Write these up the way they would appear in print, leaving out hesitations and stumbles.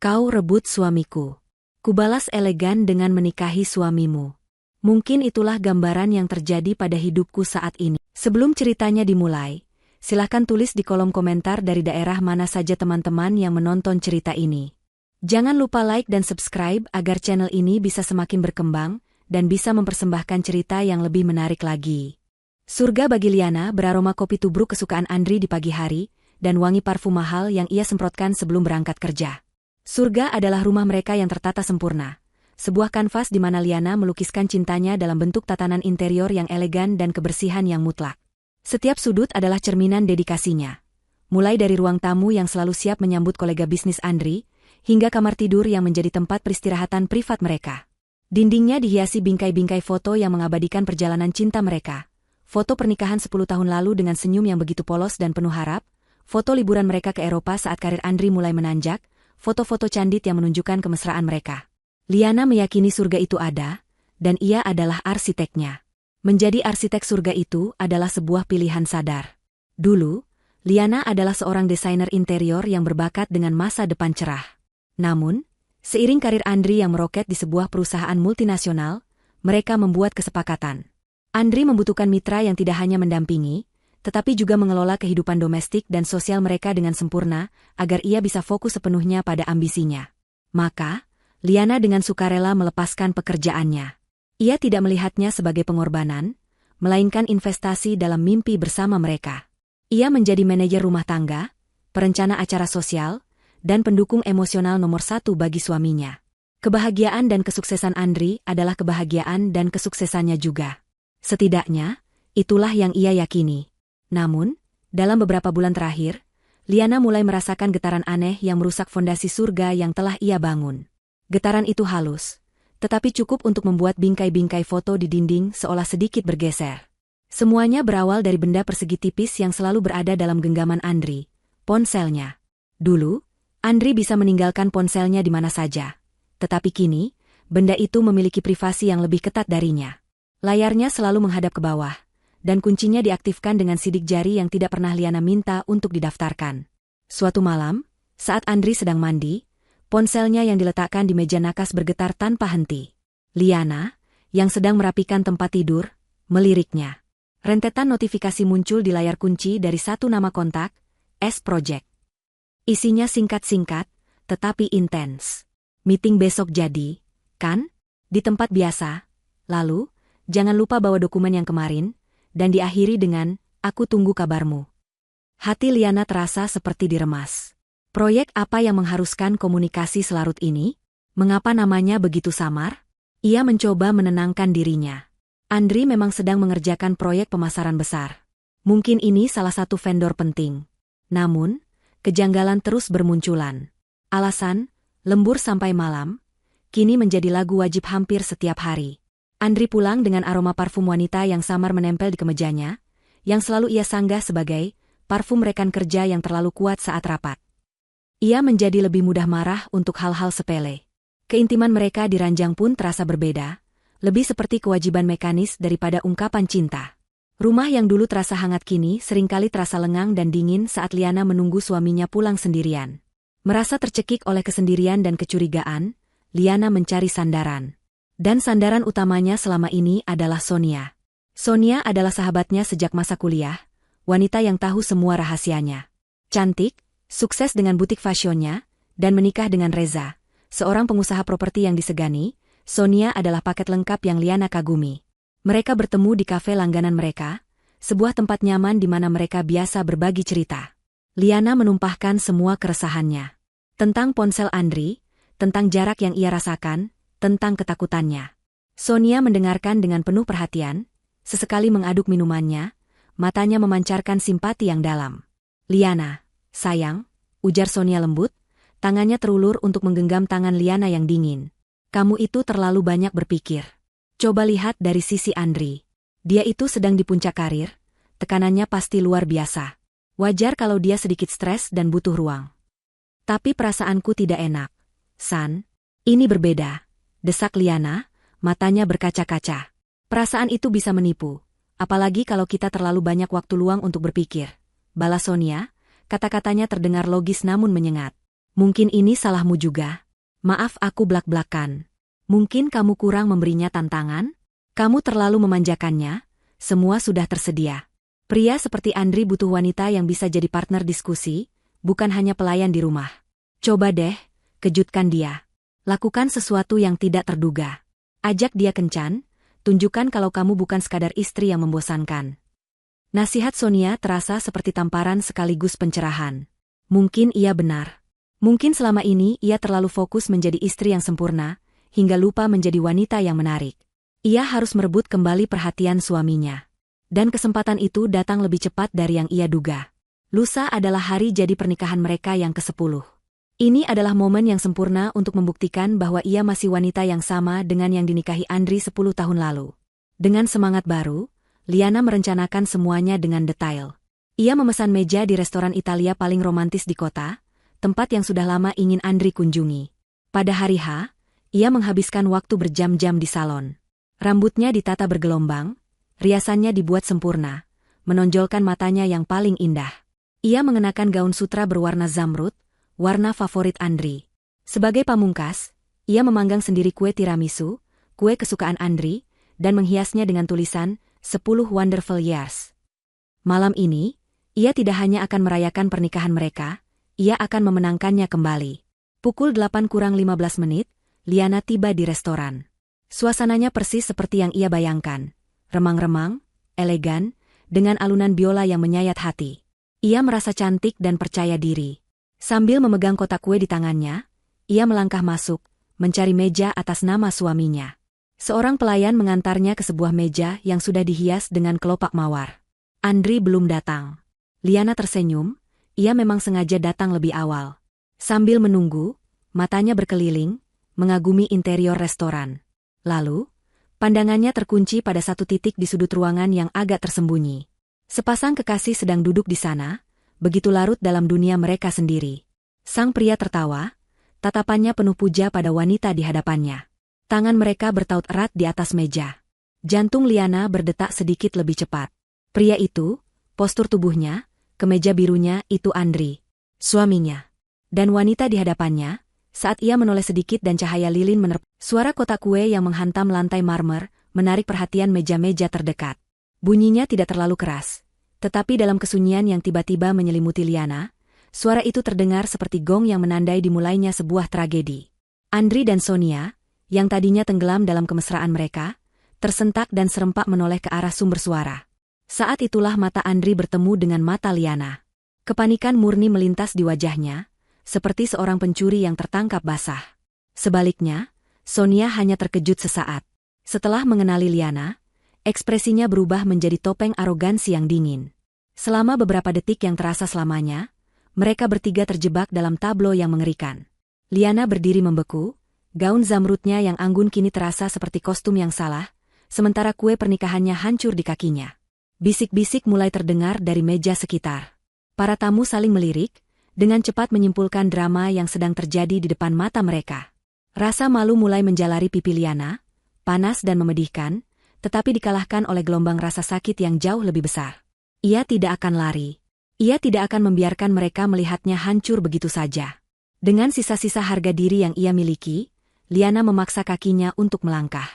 Kau rebut suamiku. Kubalas elegan dengan menikahi suamimu. Mungkin itulah gambaran yang terjadi pada hidupku saat ini. Sebelum ceritanya dimulai, silahkan tulis di kolom komentar dari daerah mana saja teman-teman yang menonton cerita ini. Jangan lupa like dan subscribe agar channel ini bisa semakin berkembang dan bisa mempersembahkan cerita yang lebih menarik lagi. Surga bagi Liana beraroma kopi tubruk kesukaan Andri di pagi hari dan wangi parfum mahal yang ia semprotkan sebelum berangkat kerja. Surga adalah rumah mereka yang tertata sempurna. Sebuah kanvas di mana Liana melukiskan cintanya dalam bentuk tatanan interior yang elegan dan kebersihan yang mutlak. Setiap sudut adalah cerminan dedikasinya. Mulai dari ruang tamu yang selalu siap menyambut kolega bisnis Andri, hingga kamar tidur yang menjadi tempat peristirahatan privat mereka. Dindingnya dihiasi bingkai-bingkai foto yang mengabadikan perjalanan cinta mereka. Foto pernikahan 10 tahun lalu dengan senyum yang begitu polos dan penuh harap, foto liburan mereka ke Eropa saat karir Andri mulai menanjak, foto-foto candid yang menunjukkan kemesraan mereka. Liana meyakini surga itu ada, dan ia adalah arsiteknya. Menjadi arsitek surga itu adalah sebuah pilihan sadar. Dulu, Liana adalah seorang desainer interior yang berbakat dengan masa depan cerah. Namun, seiring karir Andri yang meroket di sebuah perusahaan multinasional, mereka membuat kesepakatan. Andri membutuhkan mitra yang tidak hanya mendampingi, tetapi juga mengelola kehidupan domestik dan sosial mereka dengan sempurna, agar ia bisa fokus sepenuhnya pada ambisinya. Maka, Liana dengan sukarela melepaskan pekerjaannya. Ia tidak melihatnya sebagai pengorbanan, melainkan investasi dalam mimpi bersama mereka. Ia menjadi manajer rumah tangga, perencana acara sosial, dan pendukung emosional nomor 1 bagi suaminya. Kebahagiaan dan kesuksesan Andri adalah kebahagiaan dan kesuksesannya juga. Setidaknya, itulah yang ia yakini. Namun, dalam beberapa bulan terakhir, Liana mulai merasakan getaran aneh yang merusak fondasi surga yang telah ia bangun. Getaran itu halus, tetapi cukup untuk membuat bingkai-bingkai foto di dinding seolah sedikit bergeser. Semuanya berawal dari benda persegi tipis yang selalu berada dalam genggaman Andri, ponselnya. Dulu, Andri bisa meninggalkan ponselnya di mana saja. Tetapi kini, benda itu memiliki privasi yang lebih ketat darinya. Layarnya selalu menghadap ke bawah, dan kuncinya diaktifkan dengan sidik jari yang tidak pernah Liana minta untuk didaftarkan. Suatu malam, saat Andri sedang mandi, ponselnya yang diletakkan di meja nakas bergetar tanpa henti. Liana, yang sedang merapikan tempat tidur, meliriknya. Rentetan notifikasi muncul di layar kunci dari satu nama kontak, S Project. Isinya singkat-singkat, tetapi intens. Meeting besok jadi, kan? Di tempat biasa. Lalu, jangan lupa bawa dokumen yang kemarin, dan diakhiri dengan, aku tunggu kabarmu. Hati Liana terasa seperti diremas. Proyek apa yang mengharuskan komunikasi selarut ini? Mengapa namanya begitu samar? Ia mencoba menenangkan dirinya. Andri memang sedang mengerjakan proyek pemasaran besar. Mungkin ini salah satu vendor penting. Namun, kejanggalan terus bermunculan. Alasan, lembur sampai malam, kini menjadi lagu wajib hampir setiap hari. Andri pulang dengan aroma parfum wanita yang samar menempel di kemejanya, yang selalu ia sanggah sebagai parfum rekan kerja yang terlalu kuat saat rapat. Ia menjadi lebih mudah marah untuk hal-hal sepele. Keintiman mereka di ranjang pun terasa berbeda, lebih seperti kewajiban mekanis daripada ungkapan cinta. Rumah yang dulu terasa hangat kini seringkali terasa lengang dan dingin saat Liana menunggu suaminya pulang sendirian. Merasa tercekik oleh kesendirian dan kecurigaan, Liana mencari sandaran. Dan sandaran utamanya selama ini adalah Sonia. Sonia adalah sahabatnya sejak masa kuliah, wanita yang tahu semua rahasianya. Cantik, sukses dengan butik fashionnya, dan menikah dengan Reza, seorang pengusaha properti yang disegani. Sonia adalah paket lengkap yang Liana kagumi. Mereka bertemu di kafe langganan mereka, sebuah tempat nyaman di mana mereka biasa berbagi cerita. Liana menumpahkan semua keresahannya. Tentang ponsel Andri, tentang jarak yang ia rasakan, tentang ketakutannya. Sonia mendengarkan dengan penuh perhatian, sesekali mengaduk minumannya, matanya memancarkan simpati yang dalam. Liana, sayang, ujar Sonia lembut, tangannya terulur untuk menggenggam tangan Liana yang dingin. Kamu itu terlalu banyak berpikir. Coba lihat dari sisi Andri. Dia itu sedang di puncak karir, tekanannya pasti luar biasa. Wajar kalau dia sedikit stres dan butuh ruang. Tapi perasaanku tidak enak. San, ini berbeda. Desak Liana, matanya berkaca-kaca. Perasaan itu bisa menipu, apalagi kalau kita terlalu banyak waktu luang untuk berpikir. Balas Sonia, kata-katanya terdengar logis namun menyengat. Mungkin ini salahmu juga. Maaf aku blak-blakan. Mungkin kamu kurang memberinya tantangan? Kamu terlalu memanjakannya, semua sudah tersedia. Pria seperti Andri butuh wanita yang bisa jadi partner diskusi, bukan hanya pelayan di rumah. Coba deh, kejutkan dia. Lakukan sesuatu yang tidak terduga. Ajak dia kencan, tunjukkan kalau kamu bukan sekadar istri yang membosankan. Nasihat Sonia terasa seperti tamparan sekaligus pencerahan. Mungkin ia benar. Mungkin selama ini ia terlalu fokus menjadi istri yang sempurna, hingga lupa menjadi wanita yang menarik. Ia harus merebut kembali perhatian suaminya. Dan kesempatan itu datang lebih cepat dari yang ia duga. Lusa adalah hari jadi pernikahan mereka yang ke-10. Ini adalah momen yang sempurna untuk membuktikan bahwa ia masih wanita yang sama dengan yang dinikahi Andri 10 tahun lalu. Dengan semangat baru, Liana merencanakan semuanya dengan detail. Ia memesan meja di restoran Italia paling romantis di kota, tempat yang sudah lama ingin Andri kunjungi. Pada hari H, ia menghabiskan waktu berjam-jam di salon. Rambutnya ditata bergelombang, riasannya dibuat sempurna, menonjolkan matanya yang paling indah. Ia mengenakan gaun sutra berwarna zamrud, warna favorit Andri. Sebagai pamungkas, ia memanggang sendiri kue tiramisu, kue kesukaan Andri, dan menghiasnya dengan tulisan 10 Wonderful Years. Malam ini, ia tidak hanya akan merayakan pernikahan mereka, ia akan memenangkannya kembali. Pukul 8:15, Liana tiba di restoran. Suasananya persis seperti yang ia bayangkan. Remang-remang, elegan, dengan alunan biola yang menyayat hati. Ia merasa cantik dan percaya diri. Sambil memegang kotak kue di tangannya, ia melangkah masuk, mencari meja atas nama suaminya. Seorang pelayan mengantarnya ke sebuah meja yang sudah dihias dengan kelopak mawar. Andri belum datang. Liana tersenyum, ia memang sengaja datang lebih awal. Sambil menunggu, matanya berkeliling, mengagumi interior restoran. Lalu, pandangannya terkunci pada satu titik di sudut ruangan yang agak tersembunyi. Sepasang kekasih sedang duduk di sana, begitu larut dalam dunia mereka sendiri. Sang pria tertawa, tatapannya penuh puja pada wanita di hadapannya. Tangan mereka bertaut erat di atas meja. Jantung Liana berdetak sedikit lebih cepat. Pria itu, postur tubuhnya, kemeja birunya itu Andri, suaminya. Dan wanita di hadapannya, saat ia menoleh sedikit dan cahaya lilin suara kotak kue yang menghantam lantai marmer, menarik perhatian meja-meja terdekat. Bunyinya tidak terlalu keras, tetapi dalam kesunyian yang tiba-tiba menyelimuti Liana, suara itu terdengar seperti gong yang menandai dimulainya sebuah tragedi. Andri dan Sonia, yang tadinya tenggelam dalam kemesraan mereka, tersentak dan serempak menoleh ke arah sumber suara. Saat itulah mata Andri bertemu dengan mata Liana. Kepanikan murni melintas di wajahnya, seperti seorang pencuri yang tertangkap basah. Sebaliknya, Sonia hanya terkejut sesaat. Setelah mengenali Liana, ekspresinya berubah menjadi topeng arogansi yang dingin. Selama beberapa detik yang terasa selamanya, mereka bertiga terjebak dalam tablo yang mengerikan. Liana berdiri membeku, gaun zamrudnya yang anggun kini terasa seperti kostum yang salah, sementara kue pernikahannya hancur di kakinya. Bisik-bisik mulai terdengar dari meja sekitar. Para tamu saling melirik, dengan cepat menyimpulkan drama yang sedang terjadi di depan mata mereka. Rasa malu mulai menjalari pipi Liana, panas dan memedihkan, tetapi dikalahkan oleh gelombang rasa sakit yang jauh lebih besar. Ia tidak akan lari. Ia tidak akan membiarkan mereka melihatnya hancur begitu saja. Dengan sisa-sisa harga diri yang ia miliki, Liana memaksa kakinya untuk melangkah.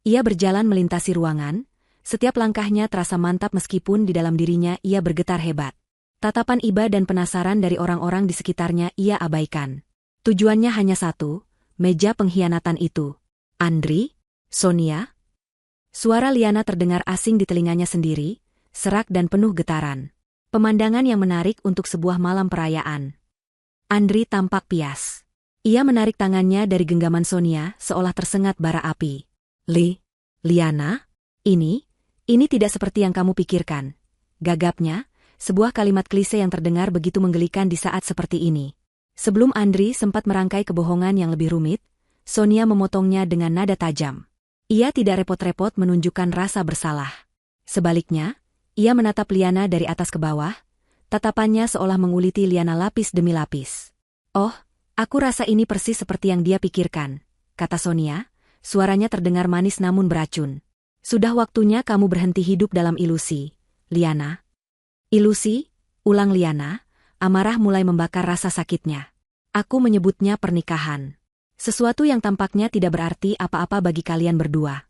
Ia berjalan melintasi ruangan, setiap langkahnya terasa mantap meskipun di dalam dirinya ia bergetar hebat. Tatapan iba dan penasaran dari orang-orang di sekitarnya ia abaikan. Tujuannya hanya satu, meja pengkhianatan itu. Andri? Sonia? Suara Liana terdengar asing di telinganya sendiri, serak dan penuh getaran. Pemandangan yang menarik untuk sebuah malam perayaan. Andri tampak pias. Ia menarik tangannya dari genggaman Sonia seolah tersengat bara api. Liana? Ini tidak seperti yang kamu pikirkan. Gagapnya, sebuah kalimat klise yang terdengar begitu menggelikan di saat seperti ini. Sebelum Andri sempat merangkai kebohongan yang lebih rumit, Sonia memotongnya dengan nada tajam. Ia tidak repot-repot menunjukkan rasa bersalah. Sebaliknya, ia menatap Liana dari atas ke bawah, tatapannya seolah menguliti Liana lapis demi lapis. Oh, aku rasa ini persis seperti yang dia pikirkan, kata Sonia, suaranya terdengar manis namun beracun. Sudah waktunya kamu berhenti hidup dalam ilusi, Liana. Ilusi? Ulang Liana, amarah mulai membakar rasa sakitnya. Aku menyebutnya pernikahan. Sesuatu yang tampaknya tidak berarti apa-apa bagi kalian berdua.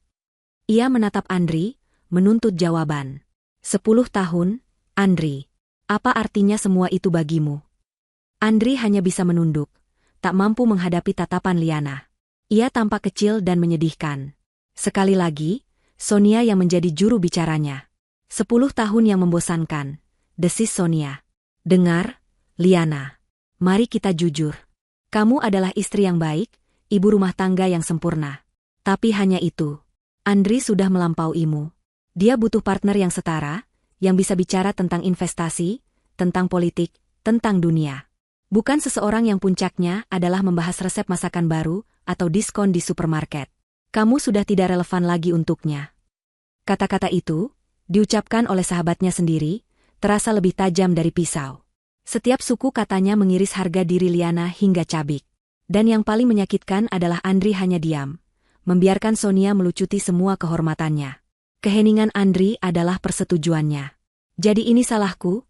Ia menatap Andri, menuntut jawaban. 10 tahun, Andri. Apa artinya semua itu bagimu? Andri hanya bisa menunduk, tak mampu menghadapi tatapan Liana. Ia tampak kecil dan menyedihkan. Sekali lagi, Sonia yang menjadi juru bicaranya. 10 tahun yang membosankan, desis Sonia. Dengar, Liana. Mari kita jujur. Kamu adalah istri yang baik, ibu rumah tangga yang sempurna. Tapi hanya itu. Andri sudah melampauimu. Dia butuh partner yang setara, yang bisa bicara tentang investasi, tentang politik, tentang dunia. Bukan seseorang yang puncaknya adalah membahas resep masakan baru atau diskon di supermarket. Kamu sudah tidak relevan lagi untuknya. Kata-kata itu, diucapkan oleh sahabatnya sendiri, terasa lebih tajam dari pisau. Setiap suku katanya mengiris harga diri Liana hingga cabik. Dan yang paling menyakitkan adalah Andri hanya diam, membiarkan Sonia melucuti semua kehormatannya. Keheningan Andri adalah persetujuannya. Jadi ini salahku,